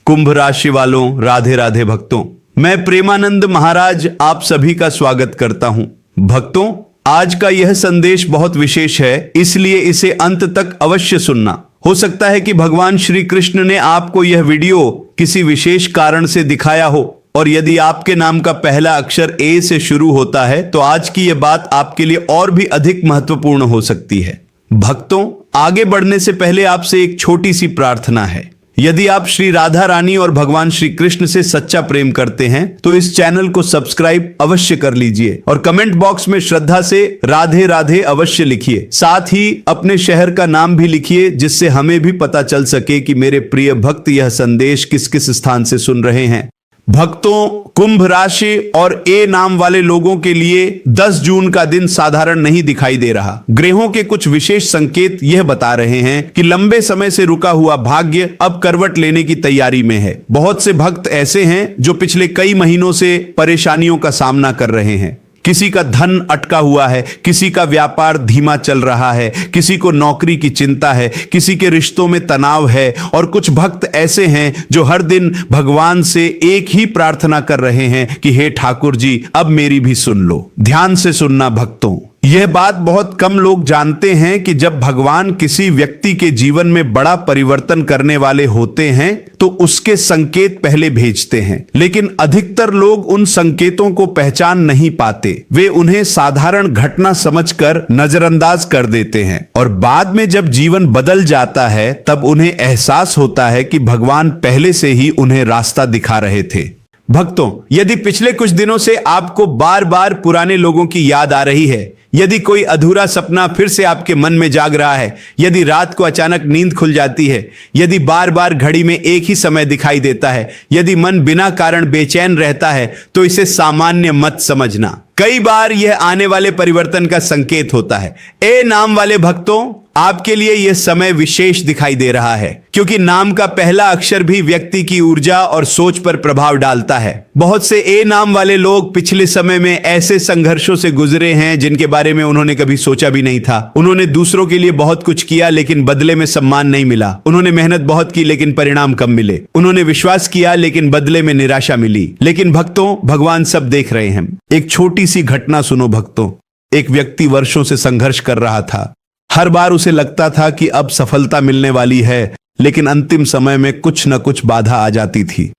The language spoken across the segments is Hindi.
कुंभ राशि वालों, राधे राधे भक्तों। मैं प्रेमानंद महाराज आप सभी का स्वागत करता हूं। भक्तों, आज का यह संदेश बहुत विशेष है, इसलिए इसे अंत तक अवश्य सुनना। हो सकता है कि भगवान श्री कृष्ण ने आपको यह वीडियो किसी विशेष कारण से दिखाया हो, और यदि आपके नाम का पहला अक्षर ए से शुरू होता है तो आज की यह बात आपके लिए और भी अधिक महत्वपूर्ण हो सकती है। भक्तों, आगे बढ़ने से पहले आपसे एक छोटी सी प्रार्थना है। यदि आप श्री राधा रानी और भगवान श्री कृष्ण से सच्चा प्रेम करते हैं तो इस चैनल को सब्सक्राइब अवश्य कर लीजिए और कमेंट बॉक्स में श्रद्धा से राधे राधे अवश्य लिखिए। साथ ही अपने शहर का नाम भी लिखिए, जिससे हमें भी पता चल सके कि मेरे प्रिय भक्त यह संदेश किस किस स्थान से सुन रहे हैं। भक्तों, कुंभ राशि और ए नाम वाले लोगों के लिए 10 जून का दिन साधारण नहीं दिखाई दे रहा। ग्रहों के कुछ विशेष संकेत यह बता रहे हैं कि लंबे समय से रुका हुआ भाग्य अब करवट लेने की तैयारी में है। बहुत से भक्त ऐसे हैं जो पिछले कई महीनों से परेशानियों का सामना कर रहे हैं। किसी का धन अटका हुआ है, किसी का व्यापार धीमा चल रहा है, किसी को नौकरी की चिंता है, किसी के रिश्तों में तनाव है, और कुछ भक्त ऐसे हैं जो हर दिन भगवान से एक ही प्रार्थना कर रहे हैं कि हे ठाकुर जी, अब मेरी भी सुन लो। ध्यान से सुनना भक्तों, यह बात बहुत कम लोग जानते हैं कि जब भगवान किसी व्यक्ति के जीवन में बड़ा परिवर्तन करने वाले होते हैं तो उसके संकेत पहले भेजते हैं, लेकिन अधिकतर लोग उन संकेतों को पहचान नहीं पाते। वे उन्हें साधारण घटना समझकर नजरअंदाज कर देते हैं, और बाद में जब जीवन बदल जाता है तब उन्हें एहसास होता है कि भगवान पहले से ही उन्हें रास्ता दिखा रहे थे। भक्तों, यदि पिछले कुछ दिनों से आपको बार बार पुराने लोगों की याद आ रही है, यदि कोई अधूरा सपना फिर से आपके मन में जाग रहा है, यदि रात को अचानक नींद खुल जाती है, यदि बार बार घड़ी में एक ही समय दिखाई देता है, यदि मन बिना कारण बेचैन रहता है, तो इसे सामान्य मत समझना। कई बार यह आने वाले परिवर्तन का संकेत होता है। ए नाम वाले भक्तों, आपके लिए यह समय विशेष दिखाई दे रहा है, क्योंकि नाम का पहला अक्षर भी व्यक्ति की ऊर्जा और सोच पर प्रभाव डालता है। बहुत से ए नाम वाले लोग पिछले समय में ऐसे संघर्षों से गुजरे हैं जिनके बारे में उन्होंने कभी सोचा भी नहीं था। उन्होंने दूसरों के लिए बहुत कुछ किया, लेकिन बदले में सम्मान नहीं मिला। उन्होंने मेहनत बहुत की, लेकिन परिणाम कम मिले। उन्होंने विश्वास किया, लेकिन बदले में निराशा मिली। लेकिन भक्तों, भगवान सब देख रहे हैं। एक छोटी सी घटना सुनो भक्तों। एक व्यक्ति वर्षों से संघर्ष कर रहा था। हर बार उसे लगता था कि अब सफलता मिलने वाली है, लेकिन अंतिम समय में कुछ न कुछ बाधा आ जाती थी।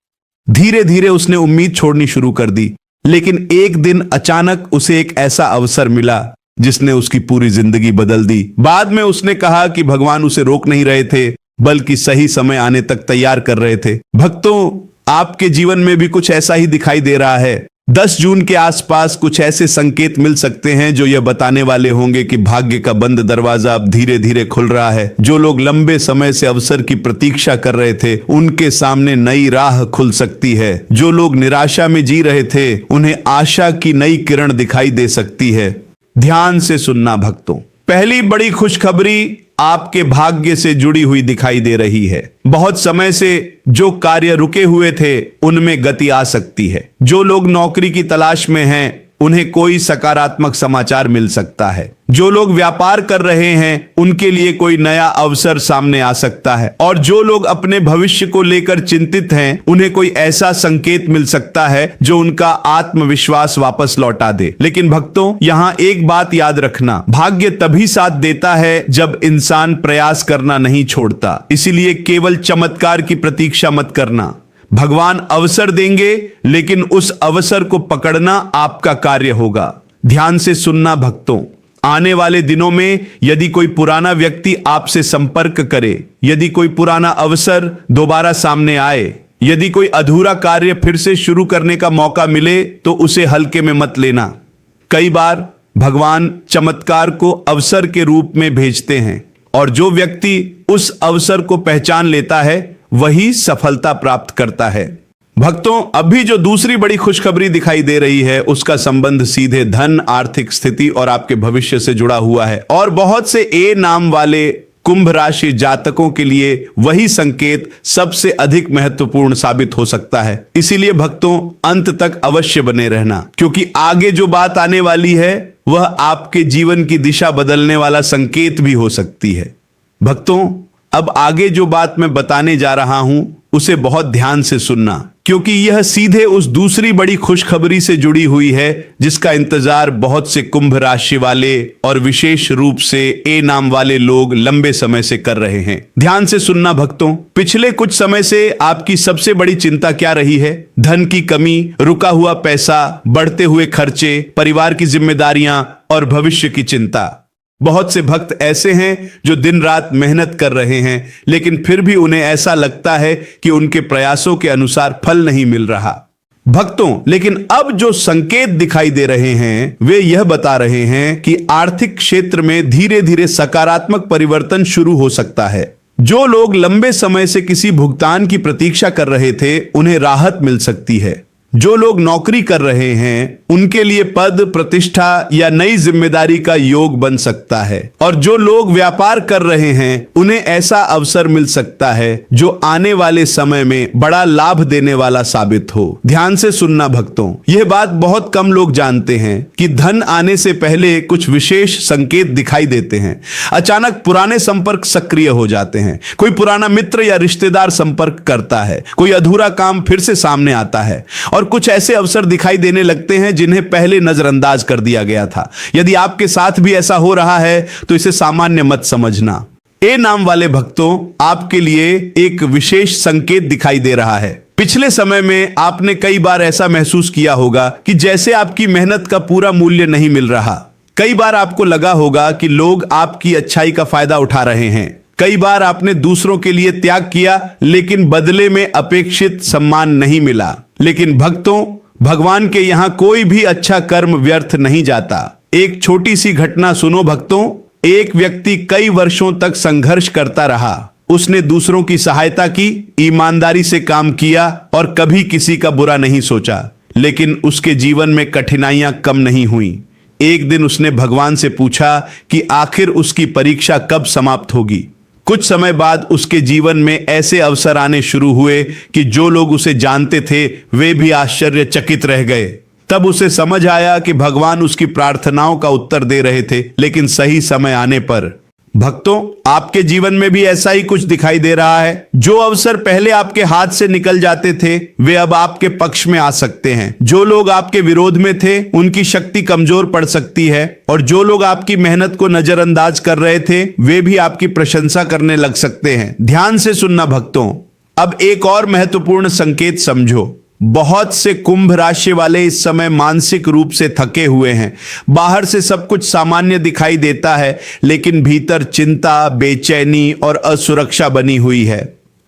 धीरे धीरे उसने उम्मीद छोड़नी शुरू कर दी, लेकिन एक दिन अचानक उसे एक ऐसा अवसर मिला जिसने उसकी पूरी जिंदगी बदल दी। बाद में उसने कहा कि भगवान उसे रोक नहीं रहे थे, बल्कि सही समय आने तक तैयार कर रहे थे। भक्तों, आपके जीवन में भी कुछ ऐसा ही दिखाई दे रहा है। 10 जून के आसपास कुछ ऐसे संकेत मिल सकते हैं जो यह बताने वाले होंगे कि भाग्य का बंद दरवाजा अब धीरे धीरे खुल रहा है। जो लोग लंबे समय से अवसर की प्रतीक्षा कर रहे थे, उनके सामने नई राह खुल सकती है। जो लोग निराशा में जी रहे थे, उन्हें आशा की नई किरण दिखाई दे सकती है। ध्यान से सुनना भक्तों, पहली बड़ी खुशखबरी आपके भाग्य से जुड़ी हुई दिखाई दे रही है। बहुत समय से जो कार्य रुके हुए थे, उनमें गति आ सकती है। जो लोग नौकरी की तलाश में हैं, उन्हें कोई सकारात्मक समाचार मिल सकता है। जो लोग व्यापार कर रहे हैं, उनके लिए कोई नया अवसर सामने आ सकता है। और जो लोग अपने भविष्य को लेकर चिंतित हैं, उन्हें कोई ऐसा संकेत मिल सकता है जो उनका आत्मविश्वास वापस लौटा दे। लेकिन भक्तों, यहाँ एक बात याद रखना, भाग्य तभी साथ देता है जब इंसान प्रयास करना नहीं छोड़ता। इसीलिए केवल चमत्कार की प्रतीक्षा मत करना। भगवान अवसर देंगे, लेकिन उस अवसर को पकड़ना आपका कार्य होगा। ध्यान से सुनना भक्तों, आने वाले दिनों में यदि कोई पुराना व्यक्ति आपसे संपर्क करे, यदि कोई पुराना अवसर दोबारा सामने आए, यदि कोई अधूरा कार्य फिर से शुरू करने का मौका मिले, तो उसे हल्के में मत लेना। कई बार भगवान चमत्कार को अवसर के रूप में भेजते हैं, और जो व्यक्ति उस अवसर को पहचान लेता है, वही सफलता प्राप्त करता है। भक्तों, अभी जो दूसरी बड़ी खुशखबरी दिखाई दे रही है, उसका संबंध सीधे धन, आर्थिक स्थिति और आपके भविष्य से जुड़ा हुआ है। और बहुत से ए नाम वाले कुंभ राशि जातकों के लिए वही संकेत सबसे अधिक महत्वपूर्ण साबित हो सकता है। इसीलिए भक्तों, अंत तक अवश्य बने रहना, क्योंकि आगे जो बात आने वाली है, वह आपके जीवन की दिशा बदलने वाला संकेत भी हो सकती है। भक्तों, अब आगे जो बात मैं बताने जा रहा हूं, उसे बहुत ध्यान से सुनना, क्योंकि यह सीधे उस दूसरी बड़ी खुशखबरी से जुड़ी हुई है जिसका इंतजार बहुत से कुंभ राशि वाले और विशेष रूप से ए नाम वाले लोग लंबे समय से कर रहे हैं। ध्यान से सुनना भक्तों, पिछले कुछ समय से आपकी सबसे बड़ी चिंता क्या रही है? धन की कमी, रुका हुआ पैसा, बढ़ते हुए खर्चे, परिवार की जिम्मेदारियां और भविष्य की चिंता। बहुत से भक्त ऐसे हैं जो दिन रात मेहनत कर रहे हैं, लेकिन फिर भी उन्हें ऐसा लगता है कि उनके प्रयासों के अनुसार फल नहीं मिल रहा। भक्तों, लेकिन अब जो संकेत दिखाई दे रहे हैं वे यह बता रहे हैं कि आर्थिक क्षेत्र में धीरे धीरे सकारात्मक परिवर्तन शुरू हो सकता है। जो लोग लंबे समय से किसी भुगतान की प्रतीक्षा कर रहे थे, उन्हें राहत मिल सकती है। जो लोग नौकरी कर रहे हैं उनके लिए पद, प्रतिष्ठा या नई जिम्मेदारी का योग बन सकता है, और जो लोग व्यापार कर रहे हैं उन्हें ऐसा अवसर मिल सकता है जो आने वाले समय में बड़ा लाभ देने वाला साबित हो। ध्यान से सुनना भक्तों, यह बात बहुत कम लोग जानते हैं कि धन आने से पहले कुछ विशेष संकेत दिखाई देते हैं। अचानक पुराने संपर्क सक्रिय हो जाते हैं, कोई पुराना मित्र या रिश्तेदार संपर्क करता है, कोई अधूरा काम फिर से सामने आता है, और कुछ ऐसे अवसर दिखाई देने लगते हैं जिन्हें पहले नजरअंदाज कर दिया गया था। यदि आपके साथ भी ऐसा हो रहा है तो इसे सामान्य मत समझना। ए नाम वाले भक्तों, आपके लिए एक विशेष संकेत दिखाई दे रहा है। पिछले समय में आपने कई बार ऐसा महसूस किया होगा कि जैसे आपकी मेहनत का पूरा मूल्य नहीं मिल रहा। कई बार आपको लगा होगा कि लोग आपकी अच्छाई का फायदा उठा रहे हैं। कई बार आपने दूसरों के लिए त्याग किया, लेकिन बदले में अपेक्षित सम्मान नहीं मिला। लेकिन भक्तों, भगवान के यहां कोई भी अच्छा कर्म व्यर्थ नहीं जाता। एक छोटी सी घटना सुनो भक्तों। एक व्यक्ति कई वर्षों तक संघर्ष करता रहा। उसने दूसरों की सहायता की, ईमानदारी से काम किया और कभी किसी का बुरा नहीं सोचा। लेकिन उसके जीवन में कठिनाइयां कम नहीं हुई। एक दिन उसने भगवान से पूछा कि आखिर उसकी परीक्षा कब समाप्त होगी। कुछ समय बाद उसके जीवन में ऐसे अवसर आने शुरू हुए कि जो लोग उसे जानते थे वे भी आश्चर्यचकित रह गए। तब उसे समझ आया कि भगवान उसकी प्रार्थनाओं का उत्तर दे रहे थे, लेकिन सही समय आने पर। भक्तों, आपके जीवन में भी ऐसा ही कुछ दिखाई दे रहा है। जो अवसर पहले आपके हाथ से निकल जाते थे वे अब आपके पक्ष में आ सकते हैं। जो लोग आपके विरोध में थे उनकी शक्ति कमजोर पड़ सकती है, और जो लोग आपकी मेहनत को नजरअंदाज कर रहे थे वे भी आपकी प्रशंसा करने लग सकते हैं। ध्यान से सुनना भक्तों, अब एक और महत्वपूर्ण संकेत समझो। बहुत से कुंभ राशि वाले इस समय मानसिक रूप से थके हुए हैं। बाहर से सब कुछ सामान्य दिखाई देता है, लेकिन भीतर चिंता, बेचैनी और असुरक्षा बनी हुई है।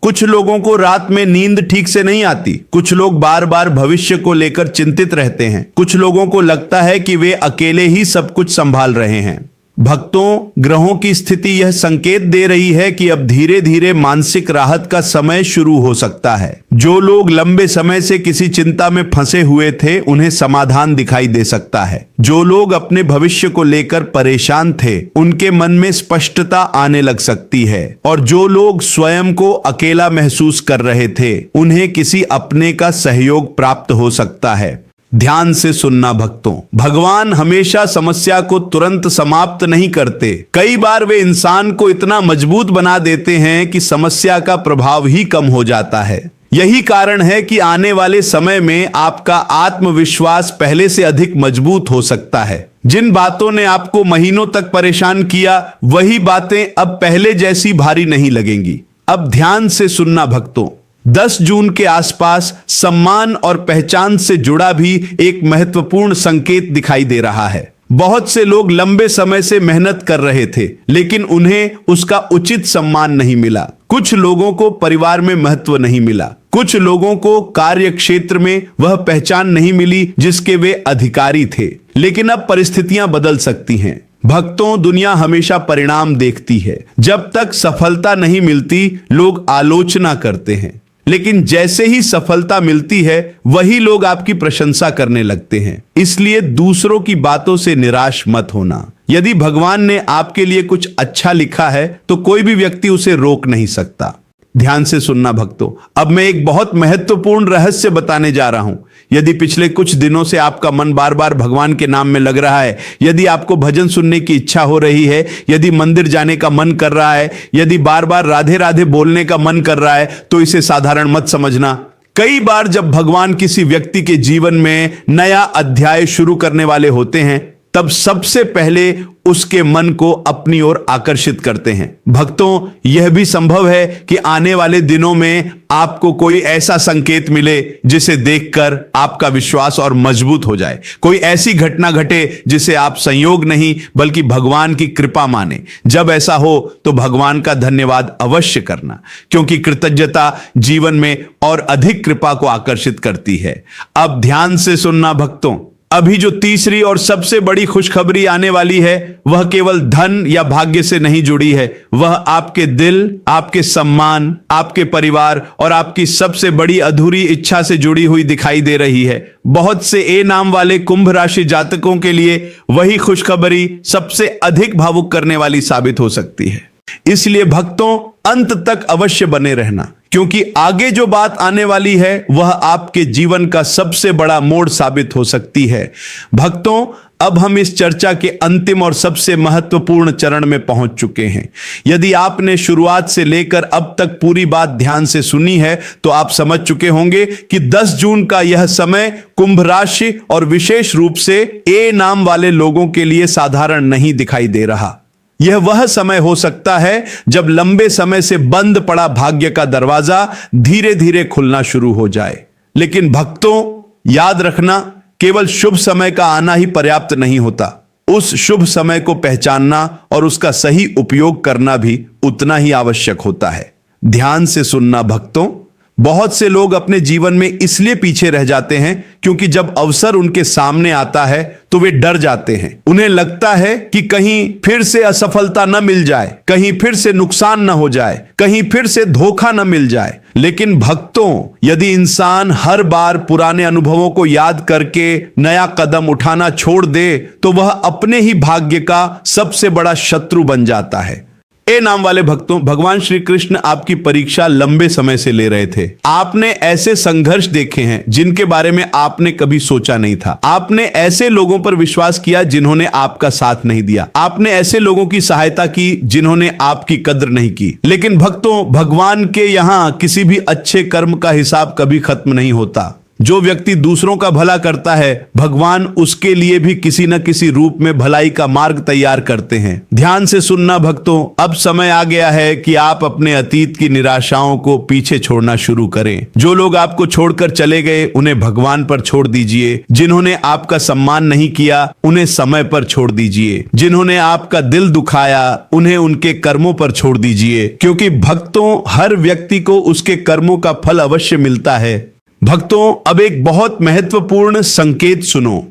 कुछ लोगों को रात में नींद ठीक से नहीं आती। कुछ लोग बार बार भविष्य को लेकर चिंतित रहते हैं। कुछ लोगों को लगता है कि वे अकेले ही सब कुछ संभाल रहे हैं। भक्तों, ग्रहों की स्थिति यह संकेत दे रही है कि अब धीरे धीरे मानसिक राहत का समय शुरू हो सकता है। जो लोग लंबे समय से किसी चिंता में फंसे हुए थे उन्हें समाधान दिखाई दे सकता है। जो लोग अपने भविष्य को लेकर परेशान थे उनके मन में स्पष्टता आने लग सकती है, और जो लोग स्वयं को अकेला महसूस कर रहे थे उन्हें किसी अपने का सहयोग प्राप्त हो सकता है। ध्यान से सुनना भक्तों, भगवान हमेशा समस्या को तुरंत समाप्त नहीं करते। कई बार वे इंसान को इतना मजबूत बना देते हैं कि समस्या का प्रभाव ही कम हो जाता है। यही कारण है कि आने वाले समय में आपका आत्मविश्वास पहले से अधिक मजबूत हो सकता है। जिन बातों ने आपको महीनों तक परेशान किया वही बातें अब पहले जैसी भारी नहीं लगेंगी। अब ध्यान से सुनना भक्तों, 10 जून के आसपास सम्मान और पहचान से जुड़ा भी एक महत्वपूर्ण संकेत दिखाई दे रहा है। बहुत से लोग लंबे समय से मेहनत कर रहे थे, लेकिन उन्हें उसका उचित सम्मान नहीं मिला। कुछ लोगों को परिवार में महत्व नहीं मिला। कुछ लोगों को कार्य क्षेत्र में वह पहचान नहीं मिली जिसके वे अधिकारी थे। लेकिन अब परिस्थितियां बदल सकती हैं। भक्तों, दुनिया हमेशा परिणाम देखती है। जब तक सफलता नहीं मिलती लोग आलोचना करते हैं, लेकिन जैसे ही सफलता मिलती है वही लोग आपकी प्रशंसा करने लगते हैं। इसलिए दूसरों की बातों से निराश मत होना। यदि भगवान ने आपके लिए कुछ अच्छा लिखा है तो कोई भी व्यक्ति उसे रोक नहीं सकता। ध्यान से सुनना भक्तों, अब मैं एक बहुत महत्वपूर्ण रहस्य बताने जा रहा हूं। यदि पिछले कुछ दिनों से आपका मन बार बार भगवान के नाम में लग रहा है, यदि आपको भजन सुनने की इच्छा हो रही है, यदि मंदिर जाने का मन कर रहा है, यदि बार बार राधे राधे बोलने का मन कर रहा है, तो इसे साधारण मत समझना। कई बार जब भगवान किसी व्यक्ति के जीवन में नया अध्याय शुरू करने वाले होते हैं, तब सबसे पहले उसके मन को अपनी ओर आकर्षित करते हैं। भक्तों, यह भी संभव है कि आने वाले दिनों में आपको कोई ऐसा संकेत मिले जिसे देखकर आपका विश्वास और मजबूत हो जाए। कोई ऐसी घटना घटे जिसे आप संयोग नहीं बल्कि भगवान की कृपा माने। जब ऐसा हो तो भगवान का धन्यवाद अवश्य करना, क्योंकि कृतज्ञता जीवन में और अधिक कृपा को आकर्षित करती है। अब ध्यान से सुनना भक्तों, अभी जो तीसरी और सबसे बड़ी खुशखबरी आने वाली है, वह केवल धन या भाग्य से नहीं जुड़ी है। वह आपके दिल, आपके सम्मान, आपके परिवार और आपकी सबसे बड़ी अधूरी इच्छा से जुड़ी हुई दिखाई दे रही है। बहुत से ए नाम वाले कुंभ राशि जातकों के लिए वही खुशखबरी सबसे अधिक भावुक करने वाली साबित हो सकती है। इसलिए भक्तों, अंत तक अवश्य बने रहना, क्योंकि आगे जो बात आने वाली है वह आपके जीवन का सबसे बड़ा मोड़ साबित हो सकती है। भक्तों, अब हम इस चर्चा के अंतिम और सबसे महत्वपूर्ण चरण में पहुंच चुके हैं। यदि आपने शुरुआत से लेकर अब तक पूरी बात ध्यान से सुनी है, तो आप समझ चुके होंगे कि 10 जून का यह समय कुंभ राशि और विशेष रूप से ए नाम वाले लोगों के लिए साधारण नहीं दिखाई दे रहा। यह वह समय हो सकता है जब लंबे समय से बंद पड़ा भाग्य का दरवाजा धीरे धीरे खुलना शुरू हो जाए। लेकिन भक्तों, याद रखना, केवल शुभ समय का आना ही पर्याप्त नहीं होता। उस शुभ समय को पहचानना और उसका सही उपयोग करना भी उतना ही आवश्यक होता है। ध्यान से सुनना भक्तों, बहुत से लोग अपने जीवन में इसलिए पीछे रह जाते हैं क्योंकि जब अवसर उनके सामने आता है तो वे डर जाते हैं। उन्हें लगता है कि कहीं फिर से असफलता न मिल जाए, कहीं फिर से नुकसान न हो जाए, कहीं फिर से धोखा न मिल जाए। लेकिन भक्तों, यदि इंसान हर बार पुराने अनुभवों को याद करके नया कदम उठाना छोड़ दे, तो वह अपने ही भाग्य का सबसे बड़ा शत्रु बन जाता है। ए नाम वाले भक्तों, भगवान श्री कृष्ण आपकी परीक्षा लंबे समय से ले रहे थे। आपने ऐसे संघर्ष देखे हैं जिनके बारे में आपने कभी सोचा नहीं था। आपने ऐसे लोगों पर विश्वास किया जिन्होंने आपका साथ नहीं दिया। आपने ऐसे लोगों की सहायता की जिन्होंने आपकी कद्र नहीं की। लेकिन भक्तों, भगवान के यहां किसी भी अच्छे कर्म का हिसाब कभी खत्म नहीं होता। जो व्यक्ति दूसरों का भला करता है, भगवान उसके लिए भी किसी न किसी रूप में भलाई का मार्ग तैयार करते हैं। ध्यान से सुनना भक्तों, अब समय आ गया है कि आप अपने अतीत की निराशाओं को पीछे छोड़ना शुरू करें। जो लोग आपको छोड़कर चले गए, उन्हें भगवान पर छोड़ दीजिए। जिन्होंने आपका सम्मान नहीं किया, उन्हें समय पर छोड़ दीजिए। जिन्होंने आपका दिल दुखाया, उन्हें उनके कर्मों पर छोड़ दीजिए, क्योंकि भक्तों, हर व्यक्ति को उसके कर्मों का फल अवश्य मिलता है। भक्तों, अब एक बहुत महत्वपूर्ण संकेत सुनो।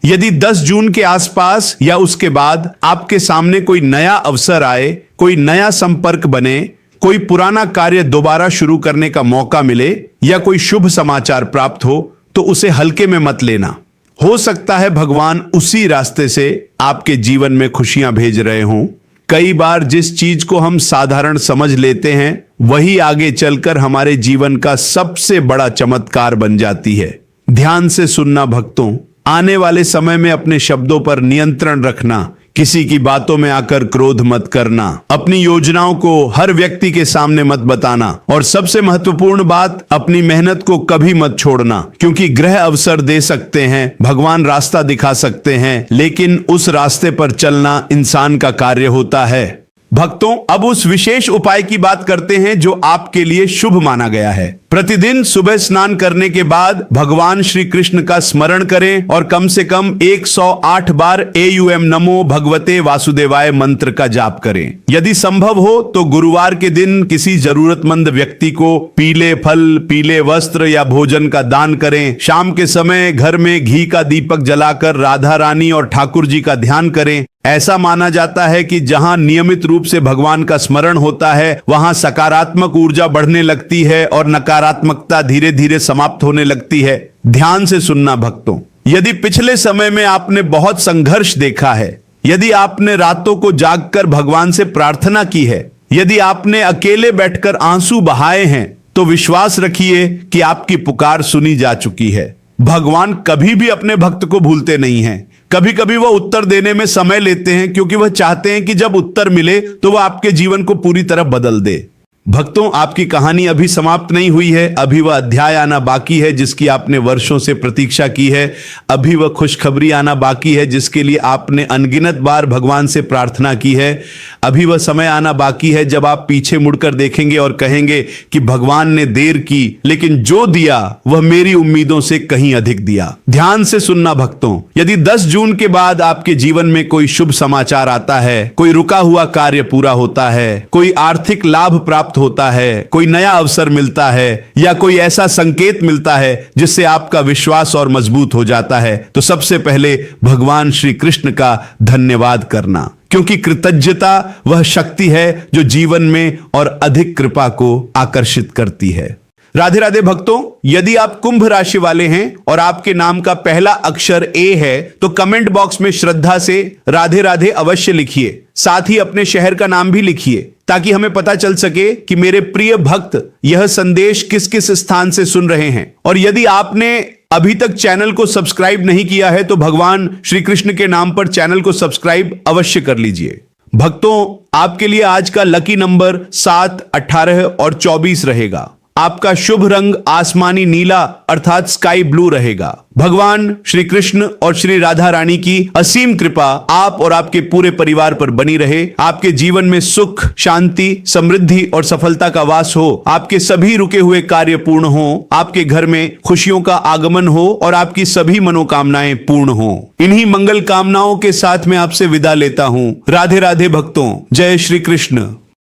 यदि 10 जून के आसपास या उसके बाद आपके सामने कोई नया अवसर आए, कोई नया संपर्क बने, कोई पुराना कार्य दोबारा शुरू करने का मौका मिले या कोई शुभ समाचार प्राप्त हो, तो उसे हल्के में मत लेना। हो सकता है भगवान उसी रास्ते से आपके जीवन में खुशियां भेज रहे हों। कई बार जिस चीज को हम साधारण समझ लेते हैं, वही आगे चलकर हमारे जीवन का सबसे बड़ा चमत्कार बन जाती है। ध्यान से सुनना भक्तों, आने वाले समय में अपने शब्दों पर नियंत्रण रखना, किसी की बातों में आकर क्रोध मत करना, अपनी योजनाओं को हर व्यक्ति के सामने मत बताना, और सबसे महत्वपूर्ण बात, अपनी मेहनत को कभी मत छोड़ना, क्योंकि ग्रह अवसर दे सकते हैं, भगवान रास्ता दिखा सकते हैं, लेकिन उस रास्ते पर चलना इंसान का कार्य होता है। भक्तों, अब उस विशेष उपाय की बात करते हैं जो आपके लिए शुभ माना गया है। प्रतिदिन सुबह स्नान करने के बाद भगवान श्री कृष्ण का स्मरण करें और कम से कम 108 बार AUM नमो भगवते वासुदेवाय मंत्र का जाप करें। यदि संभव हो तो गुरुवार के दिन किसी जरूरतमंद व्यक्ति को पीले फल, पीले वस्त्र या भोजन का दान करें। शाम के समय घर में घी का दीपक जलाकर राधा रानी और ठाकुर जी का ध्यान करें। ऐसा माना जाता है कि जहां नियमित रूप से भगवान का स्मरण होता है, वहां सकारात्मक ऊर्जा बढ़ने लगती है और नकारात्मकता धीरे धीरे समाप्त होने लगती है। ध्यान से सुनना भक्तों, यदि पिछले समय में आपने बहुत संघर्ष देखा है, यदि आपने रातों को जागकर भगवान से प्रार्थना की है, यदि आपने अकेले बैठकर आंसू बहाए हैं, तो विश्वास रखिए कि आपकी पुकार सुनी जा चुकी है। भगवान कभी भी अपने भक्त को भूलते नहीं हैं। कभी कभी वह उत्तर देने में समय लेते हैं क्योंकि वह चाहते हैं कि जब उत्तर मिले तो वह आपके जीवन को पूरी तरह बदल दे। भक्तों, आपकी कहानी अभी समाप्त नहीं हुई है। अभी वह अध्याय आना बाकी है जिसकी आपने वर्षों से प्रतीक्षा की है। अभी वह खुशखबरी आना बाकी है जिसके लिए आपने अनगिनत बार भगवान से प्रार्थना की है। अभी वह समय आना बाकी है जब आप पीछे मुड़कर देखेंगे और कहेंगे कि भगवान ने देर की, लेकिन जो दिया वह मेरी उम्मीदों से कहीं अधिक दिया। ध्यान से सुनना भक्तों, यदि 10 जून के बाद आपके जीवन में कोई शुभ समाचार आता है, कोई रुका हुआ कार्य पूरा होता है, कोई आर्थिक लाभ प्राप्त होता है, कोई नया अवसर मिलता है या कोई ऐसा संकेत मिलता है जिससे आपका विश्वास और मजबूत हो जाता है, तो सबसे पहले भगवान श्री कृष्ण का धन्यवाद करना, क्योंकि कृतज्ञता वह शक्ति है जो जीवन में और अधिक कृपा को आकर्षित करती है। राधे राधे भक्तों, यदि आप कुंभ राशि वाले हैं और आपके नाम का पहला अक्षर ए है तो कमेंट बॉक्स में श्रद्धा से राधे राधे अवश्य लिखिए। साथ ही अपने शहर का नाम भी लिखिए ताकि हमें पता चल सके कि मेरे प्रिय भक्त यह संदेश किस किस स्थान से सुन रहे हैं। और यदि आपने अभी तक चैनल को सब्सक्राइब नहीं किया है तो भगवान श्री कृष्ण के नाम पर चैनल को सब्सक्राइब अवश्य कर लीजिए। भक्तों, आपके लिए आज का लकी नंबर 7, 18 और 24 रहेगा। आपका शुभ रंग आसमानी नीला अर्थात स्काई ब्लू रहेगा। भगवान श्री कृष्ण और श्री राधा रानी की असीम कृपा आप और आपके पूरे परिवार पर बनी रहे। आपके जीवन में सुख, शांति, समृद्धि और सफलता का वास हो। आपके सभी रुके हुए कार्य पूर्ण हो। आपके घर में खुशियों का आगमन हो और आपकी सभी मनोकामनाएं पूर्ण हो। इन्हीं मंगल कामनाओं के साथ मैं आपसे विदा लेता हूं। राधे राधे भक्तों, जय श्री कृष्ण।